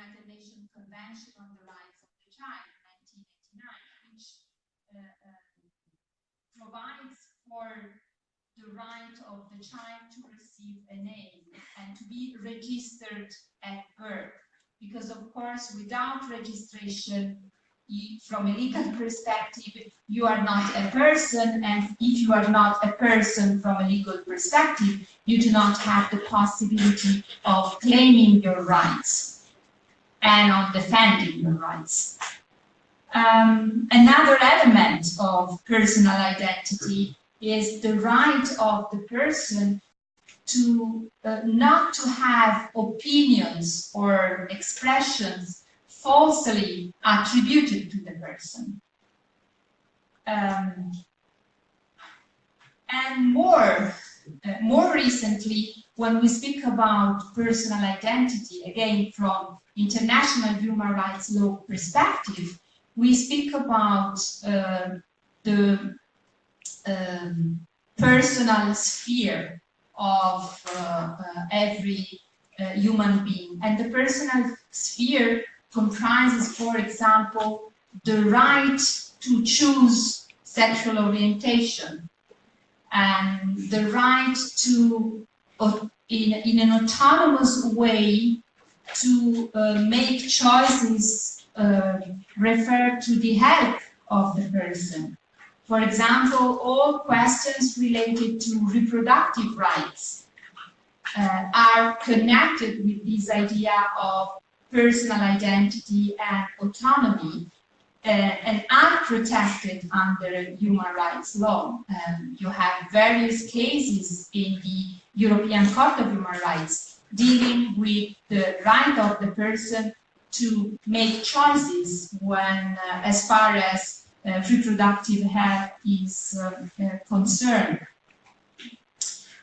United Nations Convention on the Rights of the Child, 1989, which provides for the right of the child to receive a name and to be registered at birth. Because, of course, without registration, from a legal perspective, you are not a person, and if you are not a person from a legal perspective, you do not have the possibility of claiming your rights and of defending your rights. Another element of personal identity is the right of the person to not to have opinions or expressions falsely attributed to the person. And more recently, when we speak about personal identity, again from international human rights law perspective, we speak about the personal sphere of every human being. And the personal sphere comprises, for example, the right to choose sexual orientation and the right to, in an autonomous way, to make choices refer to the health of the person. For example, all questions related to reproductive rights are connected with this idea of personal identity and autonomy and are protected under human rights law. You have various cases in the European Court of Human Rights dealing with the right of the person to make choices when, as far as reproductive health is concerned.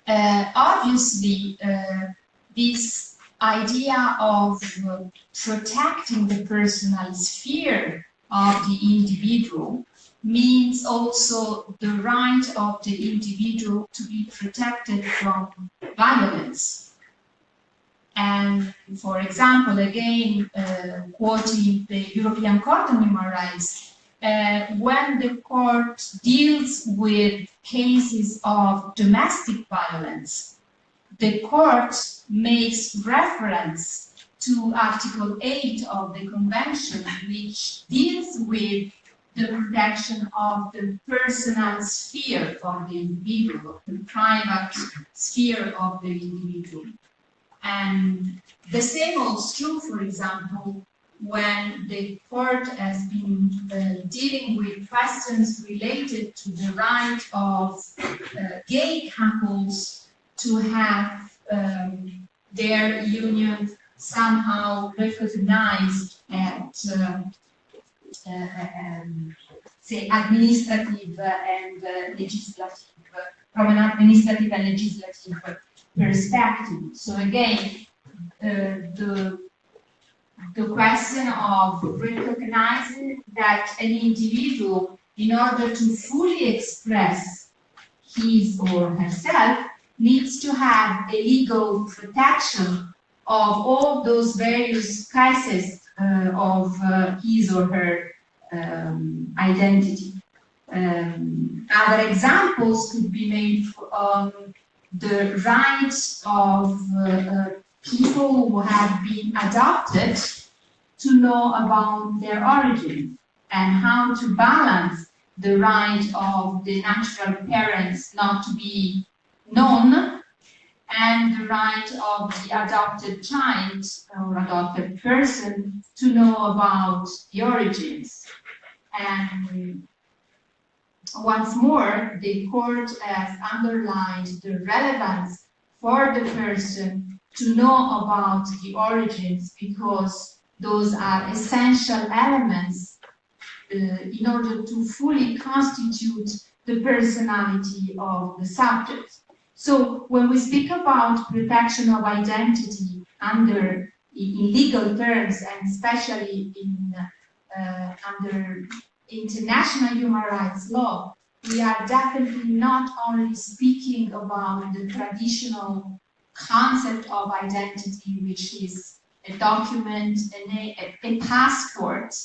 Obviously, this idea of protecting the personal sphere of the individual means also the right of the individual to be protected from violence. And for example, again, quoting the European Court on Human Rights, when the court deals with cases of domestic violence, the court makes reference to Article 8 of the Convention, which deals with the protection of the personal sphere of the individual, the private sphere of the individual. And the same holds true, for example, when the court has been dealing with questions related to the right of gay couples to have their union somehow recognized at, say, administrative and legislative, from an administrative and legislative perspective. So again, the question of recognizing that an individual, in order to fully express his or herself, needs to have a legal protection of all those various cases of his or her identity. Other examples could be made on the rights of people who have been adopted to know about their origin and how to balance the right of the natural parents not to be known and the right of the adopted child or adopted person to know about the origins. And once more, the court has underlined the relevance for the person to know about the origins, because those are essential elements in order to fully constitute the personality of the subject. So when we speak about protection of identity under in legal terms, and especially in under international human rights law, we are definitely not only speaking about the traditional concept of identity, which is a document, a passport,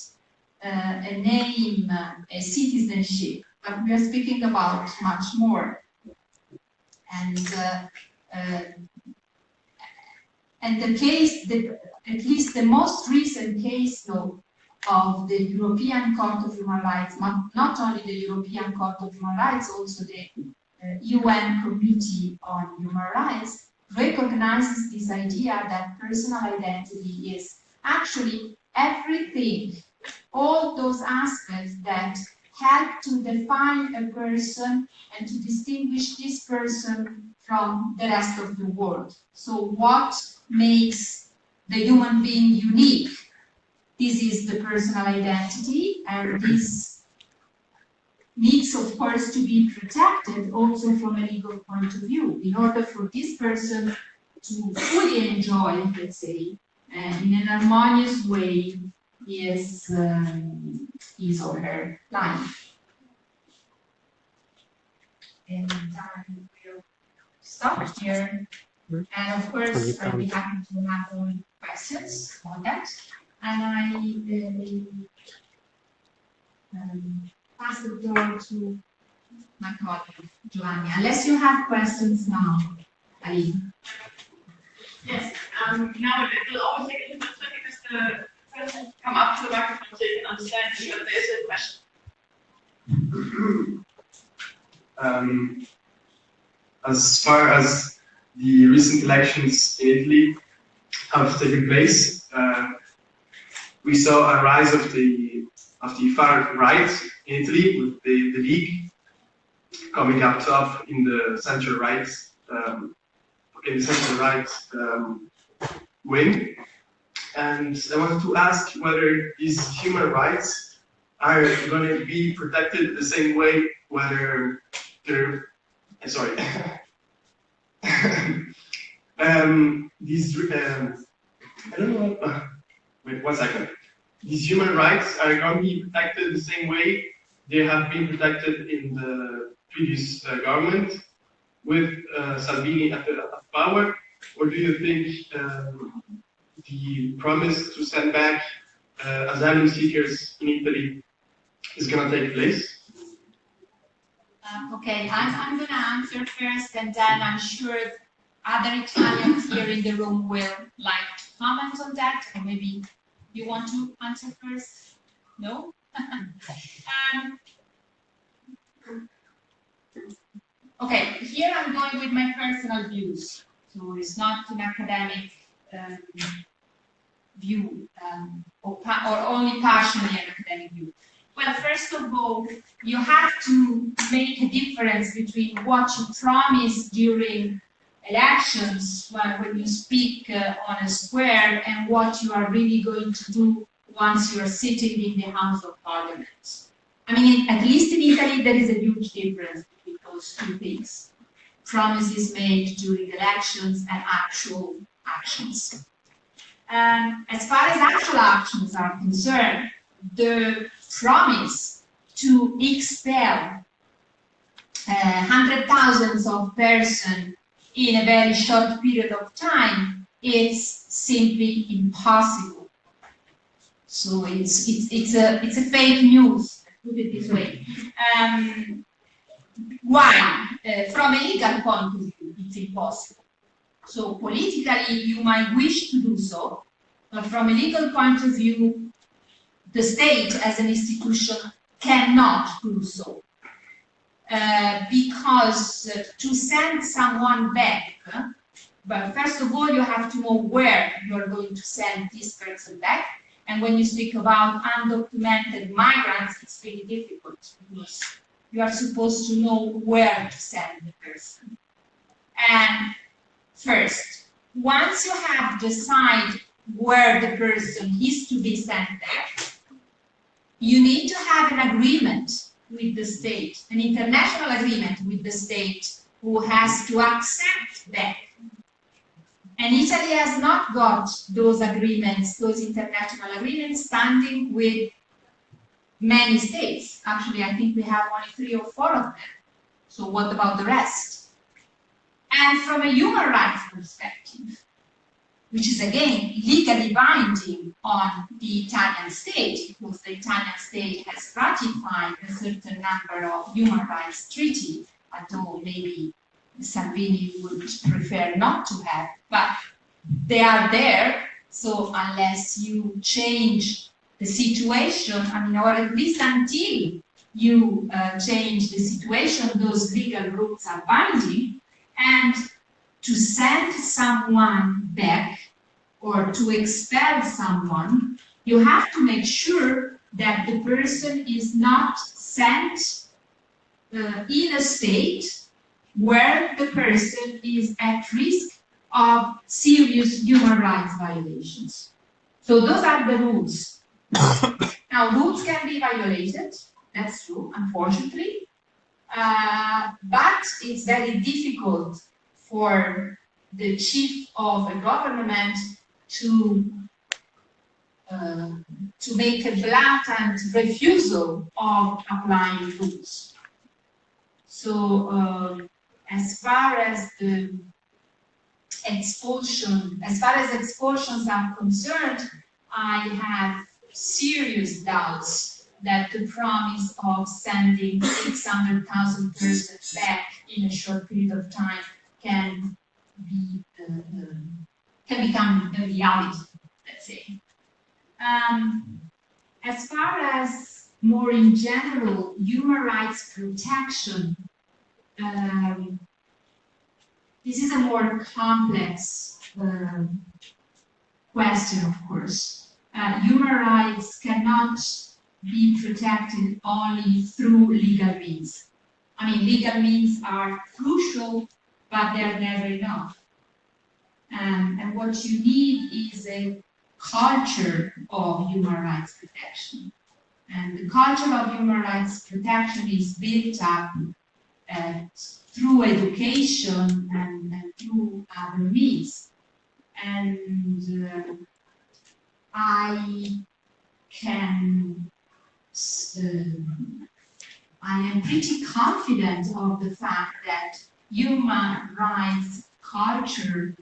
a name, a citizenship, but we are speaking about much more. And the case, at least the most recent case, though, of the European Court of Human Rights, not only the European Court of Human Rights, also the UN Committee on Human Rights, recognizes this idea that personal identity is actually everything, all those aspects that help to define a person and to distinguish this person from the rest of the world. So what makes the human being unique? This is the personal identity, and this needs, of course, to be protected also from a legal point of view, in order for this person to fully enjoy, let's say, in an harmonious way, his or her life. And I will stop here. And of course, I'll be happy to have all questions on that. And I pass the floor to my colleague, Giovanni, unless you have questions now, Ali. Yes, now it will always take a little bit because the person come up to the microphone so you can understand you, but there is a question. As far as the recent elections in Italy have taken place, we saw a rise of the far right in Italy, with the League coming up top in the center right, wing. And I wanted to ask whether these human rights are going to be protected the same way, whether they're I don't know. Wait 1 second. These human rights are going to be protected the same way they have been protected in the previous government with Salvini at power, or do you think the promise to send back asylum seekers in Italy is going to take place? Okay, I'm going to answer first, and then I'm sure other Italians here in the room will like to comment on that, or maybe you want to answer first? No? Okay, here I'm going with my personal views, so it's not an academic view, or only partially an academic view. Well, first of all, you have to make a difference between what you promise during elections, when you speak on a square, and what you are really going to do once you are sitting in the House of Parliament. I mean, at least in Italy, there is a huge difference between those two things. Promises made during elections and actual actions. As far as actual actions are concerned, the promise to expel hundreds of thousands of persons in a very short period of time is simply impossible. So it's a fake news, put it this way. Why? From a legal point of view, it's impossible. So politically, you might wish to do so, but from a legal point of view, the state as an institution cannot do so. Because to send someone back, but first of all, you have to know where you are going to send this person back. And when you speak about undocumented migrants, it's really difficult because you are supposed to know where to send the person. And first, once you have decided where the person is to be sent back, you need to have an agreement with the state, an international agreement with the state who has to accept that. And Italy has not got those agreements, those international agreements, standing with many states. Actually, I think we have only 3 or 4 of them. So what about the rest? And from a human rights perspective, which is again legally binding on the Italian state, because the Italian state has ratified a certain number of human rights treaties, although maybe Salvini would prefer not to have, but they are there. So unless you change the situation, I mean, or at least until you change the situation, those legal rules are binding. And to send someone back or to expel someone, you have to make sure that the person is not sent in a state where the person is at risk of serious human rights violations. So those are the rules. Now, rules can be violated, that's true, unfortunately, but it's very difficult for the chief of a government to make a blatant refusal of applying rules. So as far as the expulsions are concerned, I have serious doubts that the promise of sending 600,000 persons back in a short period of time can become a reality, let's say. As far as more in general human rights protection, this is a more complex question, of course. Human rights cannot be protected only through legal means. I mean, legal means are crucial, but they're never enough. And what you need is a culture of human rights protection. And the culture of human rights protection is built up through education and through other means. And I am pretty confident of the fact that human rights culture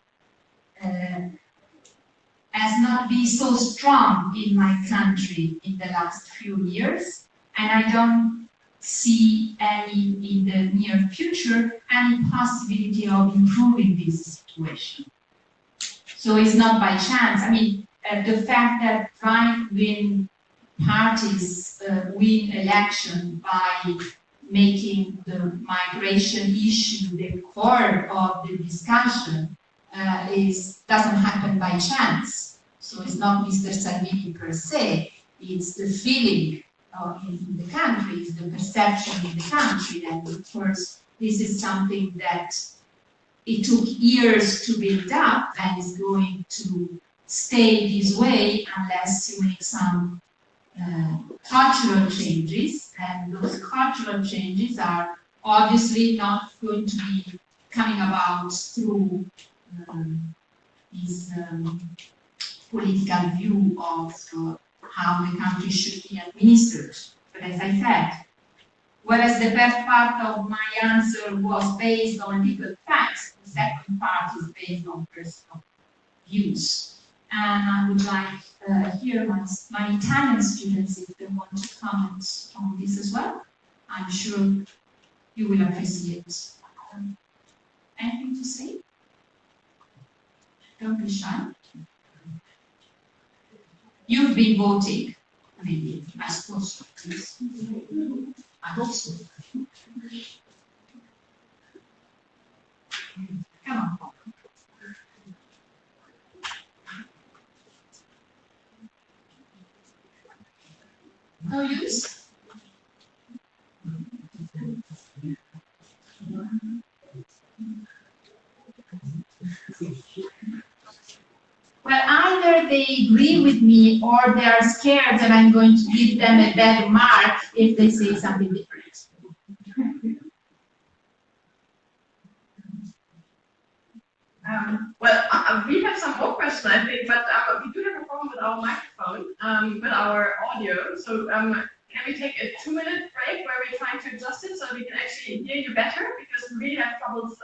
has not been so strong in my country in the last few years, and I don't see any in the near future any possibility of improving this situation. So it's not by chance. I mean, the fact that right-wing parties win election by making the migration issue the core of the discussion doesn't happen by chance. So it's not Mr. Salvini per se, it's the feeling in the country, it's the perception in the country, and of course this is something that it took years to build up and is going to stay this way unless you make some cultural changes, and those cultural changes are obviously not going to be coming about through this political view of how the country should be administered. But as I said, whereas the first part of my answer was based on legal facts, the second part is based on personal views. And I would like hear my Italian students if they want to comment on this as well. I'm sure you will appreciate. Anything to say? Don't be shy. You've been voting, maybe, I suppose so. I hope so. Come on. No use? Well, either they agree with me or they are scared that I'm going to give them a bad mark if they say something different. We have some more questions, I think, but we do have a problem with our microphone, with our audio. So can we take a 2-minute break where we're trying to adjust it so we can actually hear you better? Because we really have troubles